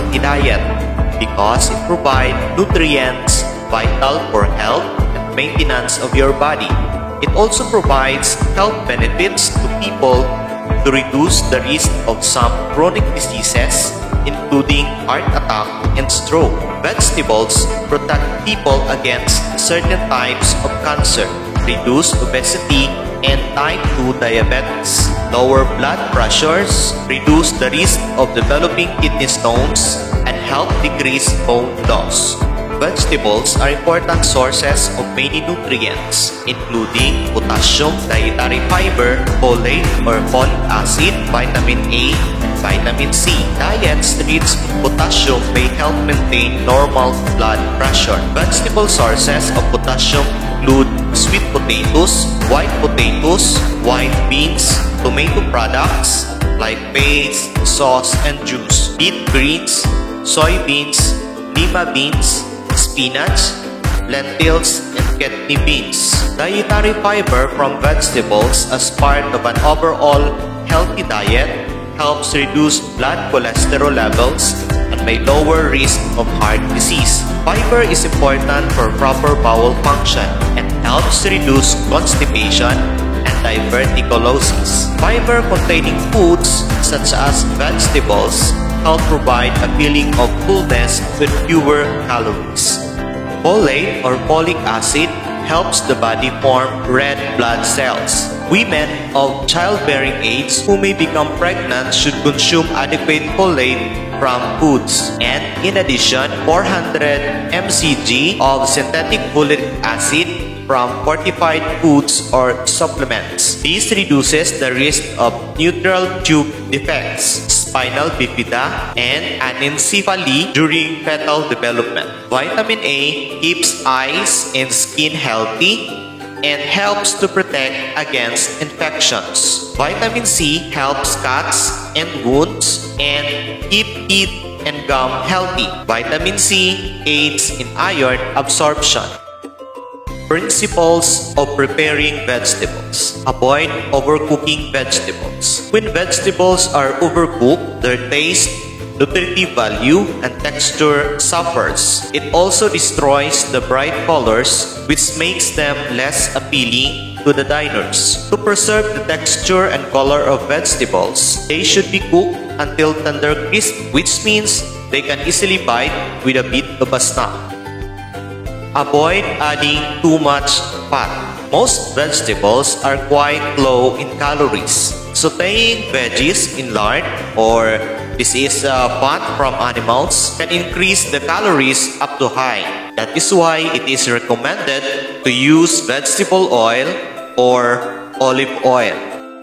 healthy diet because it provides nutrients vital for health and maintenance of your body. It also provides health benefits to people to reduce the risk of some chronic diseases, including heart attack and stroke. Vegetables protect people against certain types of cancer, reduce obesity and type 2 diabetes, lower blood pressures, reduce the risk of developing kidney stones, and help decrease bone loss. Vegetables are important sources of many nutrients, including potassium, dietary fiber, folate or folic acid, vitamin A, and vitamin C. Diets rich in potassium may help maintain normal blood pressure. Vegetable sources of potassium include sweet potatoes, white beans, tomato products like paste, sauce, and juice, beet greens, soybeans, lima beans, spinach, lentils, and kidney beans. Dietary fiber from vegetables as part of an overall healthy diet helps reduce blood cholesterol levels and may lower risk of heart disease. Fiber is important for proper bowel function and helps reduce constipation and diverticulosis. Fiber-containing foods such as vegetables help provide a feeling of fullness with fewer calories. Folate or folic acid helps the body form red blood cells. Women of childbearing age who may become pregnant should consume adequate folate from foods. And in addition, 400 mcg of synthetic folic acid from fortified foods or supplements. This reduces the risk of neutral tube defects, spinal bifida, and anencephaly during fetal development. Vitamin A keeps eyes and skin healthy and helps to protect against infections. Vitamin C helps cuts and wounds and keep teeth and gum healthy. Vitamin C aids in iron absorption. Principles of preparing vegetables. Avoid overcooking vegetables. When vegetables are overcooked, their taste, nutritive value, and texture suffers. It also destroys the bright colors, which makes them less appealing to the diners. To preserve the texture and color of vegetables, they should be cooked until tender crisp, which means they can easily bite with a bit of a snack. Avoid adding too much fat. Most vegetables are quite low in calories. Sautéing veggies in lard, or this is fat from animals, can increase the calories up to high. That is why it is recommended to use vegetable oil or olive oil.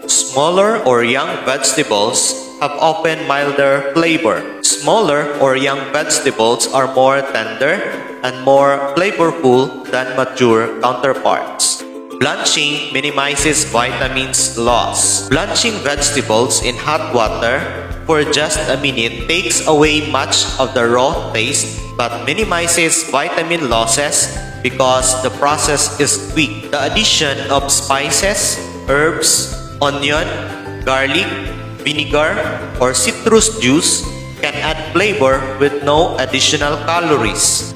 Smaller or young vegetables have often milder flavor. Smaller or young vegetables are more tender and more flavorful than mature counterparts. Blanching minimizes vitamins loss. Blanching vegetables in hot water for just a minute takes away much of the raw taste but minimizes vitamin losses because the process is quick. The addition of spices, herbs, onion, garlic, vinegar, or citrus juice can add flavor with no additional calories.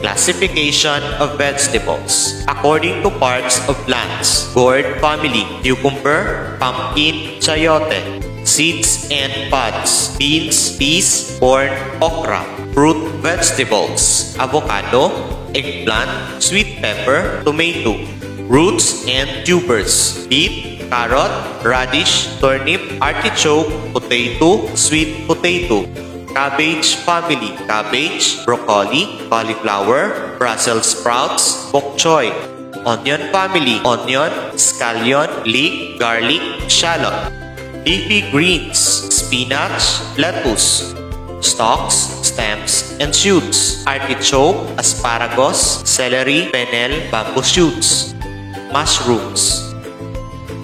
Classification of vegetables according to parts of plants. Gourd family: cucumber, pumpkin, chayote. Seeds and pods: beans, peas, corn, okra. Fruit vegetables: avocado, eggplant, sweet pepper, tomato. Roots and tubers: beet, carrot, radish, turnip, artichoke, potato, sweet potato. Cabbage family: cabbage, broccoli, cauliflower, Brussels sprouts, bok choy. Onion family: onion, scallion, leek, garlic, shallot. Leafy greens: spinach, lettuce. Stalks, stems, and shoots: artichoke, asparagus, celery, fennel, bamboo shoots. Mushrooms.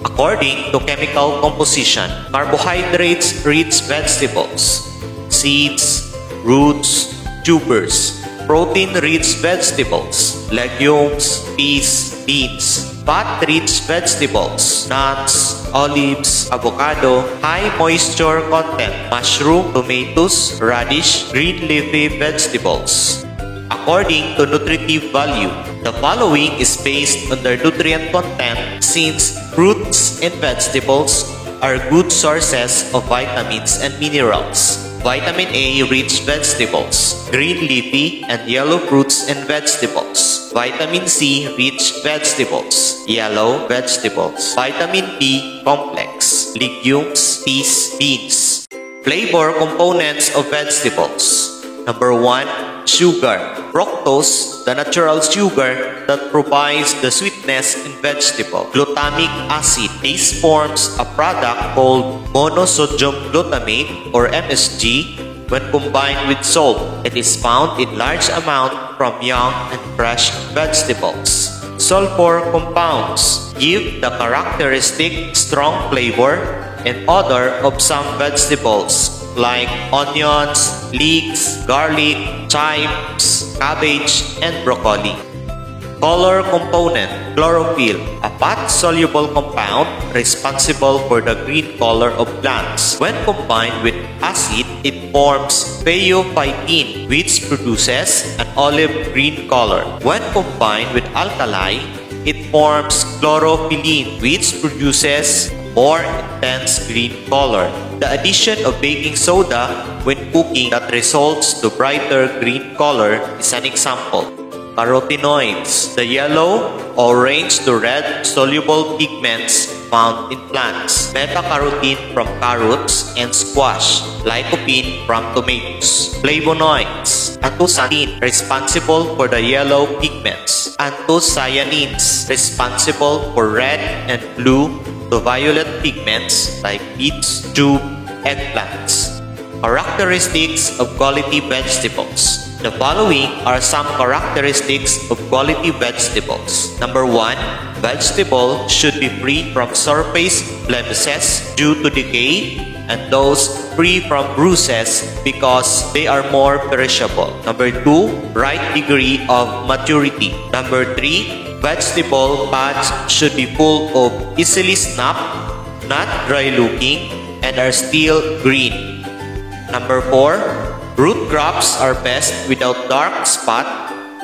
According to chemical composition, carbohydrates-rich vegetables: seeds, roots, tubers. Protein-rich vegetables: legumes, peas, beans. Fat-rich vegetables, nuts, olives, avocado, high moisture content, mushroom, tomatoes, radish, green leafy vegetables. According to nutritive value, the following is based on their nutrient content since fruits and vegetables are good sources of vitamins and minerals. Vitamin A-rich vegetables, green leafy and yellow fruits and vegetables. Vitamin C-rich vegetables, yellow vegetables. Vitamin B complex, legumes, peas, beans. Flavor components of vegetables. Number 1, sugar. Fructose, the natural sugar that provides the sweetness in vegetable. Glutamic acid. This forms a product called monosodium glutamate or MSG when combined with salt. It is found in large amount from young and fresh vegetables. Sulfur compounds give the characteristic strong flavor and odor of some vegetables like onions, leeks, garlic, chives, cabbage, and broccoli. Color component, chlorophyll, a fat-soluble compound responsible for the green color of plants. When combined with acid, it forms phaeophytin, which produces an olive green color. When combined with alkali, it forms chlorophyllene, which produces more intense green color. The addition of baking soda when cooking that results to brighter green color is an example. Carotenoids, the yellow, orange to red soluble pigments found in plants. Beta-carotene from carrots and squash. Lycopene from tomatoes. Flavonoids, anthocyanin, responsible for the yellow pigments. Anthocyanins, responsible for red and blue to violet pigments like beets, tube, eggplants. Characteristics of quality vegetables. The following are some characteristics of quality vegetables. Number 1, vegetable should be free from surface blemishes due to decay and those free from bruises because they are more perishable. Number 2, right degree of maturity. Number 3, vegetable pods should be full of easily snapped, not dry-looking, and are still green. Number 4, root crops are best without dark spot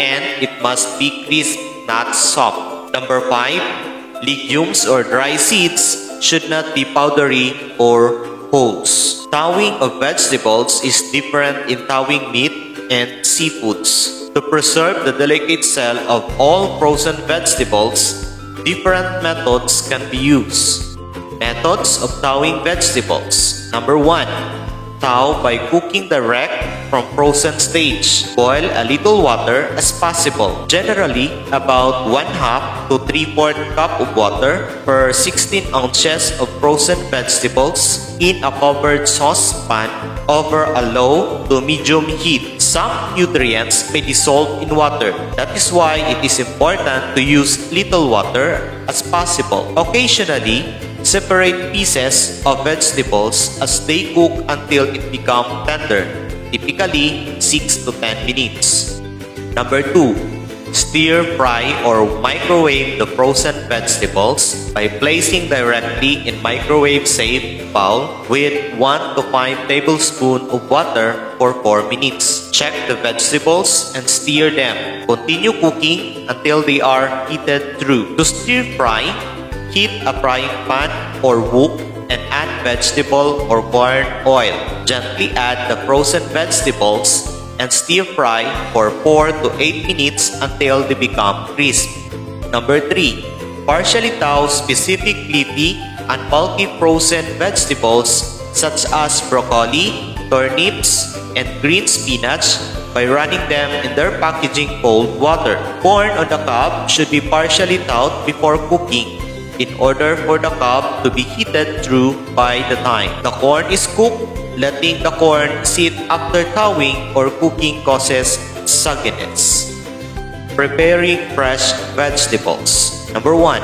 and it must be crisp, not soft. Number 5, legumes or dry seeds should not be powdery or hulls. Thawing of vegetables is different in thawing meat and seafoods. To preserve the delicate shell of all frozen vegetables, different methods can be used. Methods of thawing vegetables. Number 1, thaw by cooking direct from frozen stage. Boil a little water as possible. Generally, about 1/2 to 3/4 cup of water per 16 ounces of frozen vegetables in a covered saucepan over a low to medium heat. Some nutrients may dissolve in water. That is why it is important to use little water as possible. Occasionally, separate pieces of vegetables as they cook until it becomes tender, typically 6 to 10 minutes. Number 2, stir fry or microwave the frozen vegetables by placing directly in microwave-safe bowl with 1 to 5 tablespoons of water for 4 minutes. Check the vegetables and stir them. Continue cooking until they are heated through. To stir fry, heat a frying pan or wok and add vegetable or corn oil. Gently add the frozen vegetables and stir fry for 4 to 8 minutes until they become crisp. Number 3, partially thaw specific leafy and bulky frozen vegetables such as broccoli, turnips, and green spinach by running them in their packaging cold water. Corn on the cob should be partially thawed before cooking in order for the cob to be heated through by the time the corn is cooked. Letting the corn sit after thawing or cooking causes sogginess. Preparing fresh vegetables. Number 1,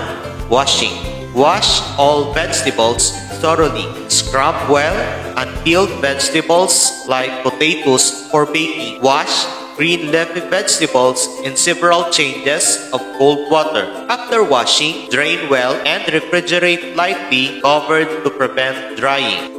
washing. Wash all vegetables thoroughly. Scrub well and peeled vegetables like potatoes for baking. Wash green leafy vegetables in several changes of cold water. After washing, drain well and refrigerate lightly covered to prevent drying.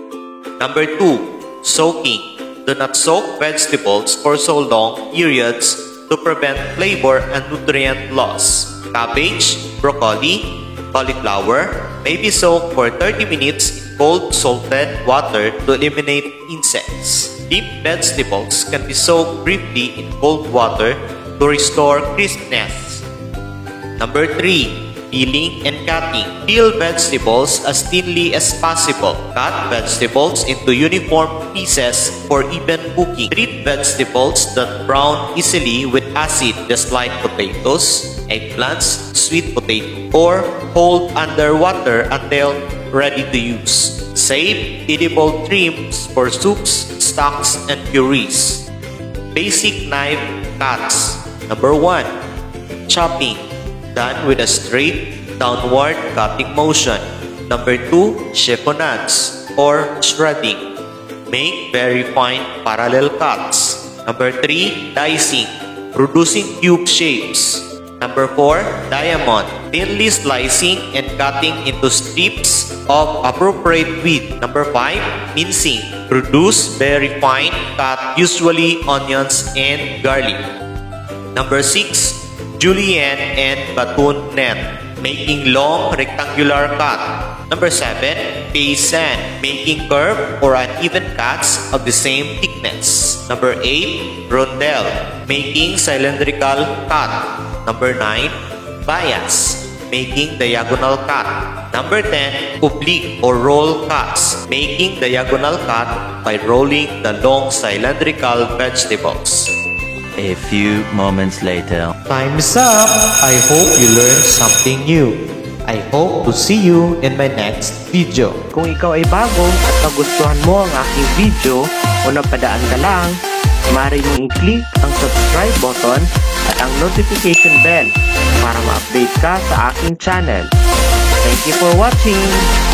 Number 2. Soaking. Do not soak vegetables for so long periods to prevent flavor and nutrient loss. Cabbage, broccoli, cauliflower may be soaked for 30 minutes in cold salted water to eliminate insects. Deep vegetables can be soaked briefly in cold water to restore crispness. Number 3. Peeling and cutting. Peel vegetables as thinly as possible. Cut vegetables into uniform pieces for even cooking. Treat vegetables that brown easily with acid, just like potatoes, eggplants, sweet potato, or hold under water until ready to use. Save edible trims for soups, stocks, and purees. Basic knife cuts. Number 1. Chopping. Done with a straight downward cutting motion. Number 2. Chiffonades or shredding. Make very fine parallel cuts. Number 3. Dicing. Producing cube shapes. Number 4. Diamond. Thinly slicing and cutting into strips of appropriate width. Number 5. Mincing. Produce very fine cut, usually onions and garlic. Number 6. Julienne and bâtonnet, making long rectangular cut. Number 7. Paysan, making curved or uneven cuts of the same thickness. Number 8. Rondelle, making cylindrical cut. Number 9. Bias, making diagonal cut. Number 10. Oblique or roll cuts, making diagonal cut by rolling the long cylindrical vegetables. A few moments later. Time's up! I hope you learned something new. I hope to see you in my next video. Kung ikaw ay bago at nagustuhan mo ang aking video o napadaan ka lang, maaari mong i-click ang subscribe button at ang notification bell para ma-update ka sa aking channel. Thank you for watching!